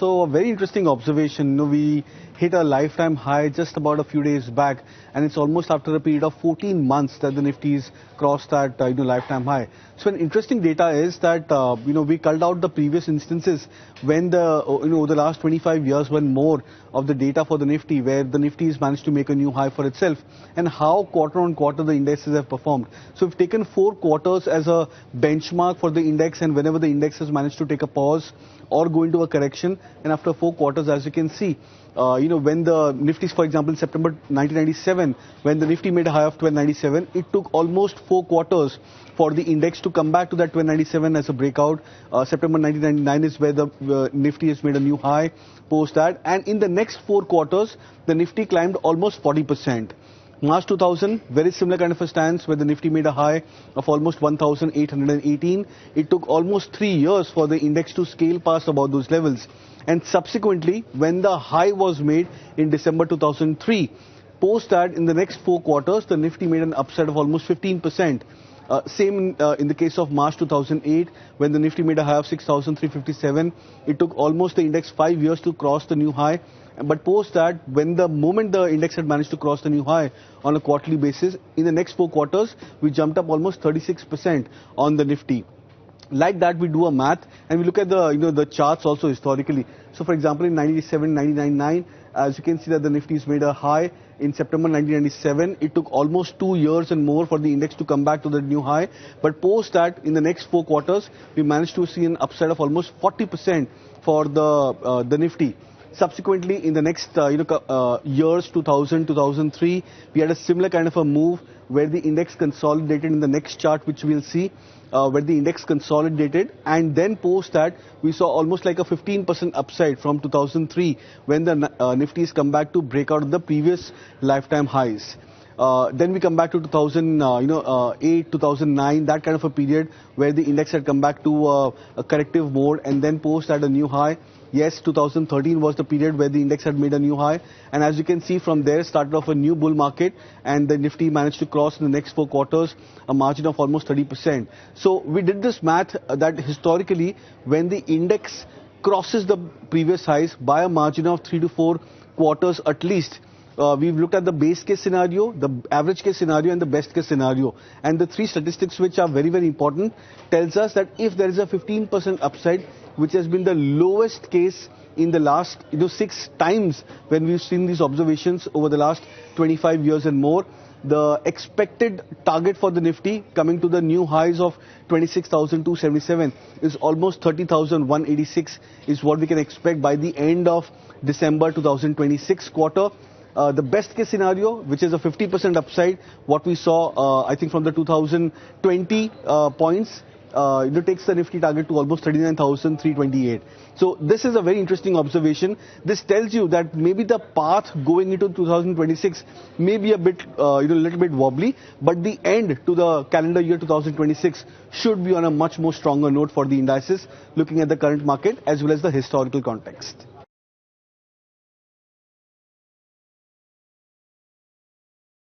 So a very interesting observation. We hit a lifetime high just about a few days back, and it's almost after a period of 14 months that the Nifty's crossed that lifetime high. So an interesting data is that we culled out the previous instances when the the last 25 years when more of the data for the Nifty, where the Nifty has managed to make a new high for itself, and how quarter on quarter the indexes have performed. So we've taken 4 quarters as a benchmark for the index, and whenever the index has managed to take a pause or go into a correction, and after 4 quarters, as you can see, when the Nifty, for example, in September 1997, when the Nifty made a high of 1297, it took almost 4 quarters for the index to come back to that 1297 as a breakout. September 1999 is where the Nifty has made a new high post that, and in the next 4 quarters, the Nifty climbed almost 40%. March 2000, very similar kind of a stance where the Nifty made a high of almost 1,818. It took almost 3 years for the index to scale past about those levels. And subsequently, when the high was made in December 2003, post that in the next 4 quarters, the Nifty made an upside of almost 15%. Same in the case of March 2008, when the Nifty made a high of 6,357. It took almost the index 5 years to cross the new high. But post that, when the moment the index had managed to cross the new high on a quarterly basis, in the next 4 quarters, we jumped up almost 36% on the Nifty. Like that, we do a math and we look at the the charts also historically. So, for example, in 97, 99, as you can see that the Nifty's made a high in September 1997. It took almost 2 years and more for the index to come back to the new high. But post that, in the next 4 quarters, we managed to see an upside of almost 40% for the Nifty. Subsequently, in the next years, 2000, 2003, we had a similar kind of a move where the index consolidated in the next chart, which we'll see, where the index consolidated, and then post that we saw almost like a 15% upside from 2003 when the Nifty's come back to break out of the previous lifetime highs. Then we come back to 2008, 2009, that kind of a period where the index had come back to a corrective mode and then post at a new high. Yes, 2013 was the period where the index had made a new high, and as you can see from there, started off a new bull market, and the Nifty managed to cross in the next 4 quarters a margin of almost 30%. So we did this math that historically, when the index crosses the previous highs by a margin of 3 to 4 quarters at least, we've looked at the base case scenario, the average case scenario, and the best case scenario. And the 3 statistics which are very, very important tells us that if there is a 15% upside, which has been the lowest case in the last 6 times when we've seen these observations over the last 25 years and more, the expected target for the Nifty coming to the new highs of 26,277 is almost 30,186 is what we can expect by the end of December 2026 quarter. The best case scenario, which is a 50% upside, what we saw, I think from the 2020 points, takes the Nifty target to almost 39,328. So this is a very interesting observation. This tells you that maybe the path going into 2026 may be a bit, little bit wobbly, but the end to the calendar year 2026 should be on a much more stronger note for the indices, looking at the current market as well as the historical context.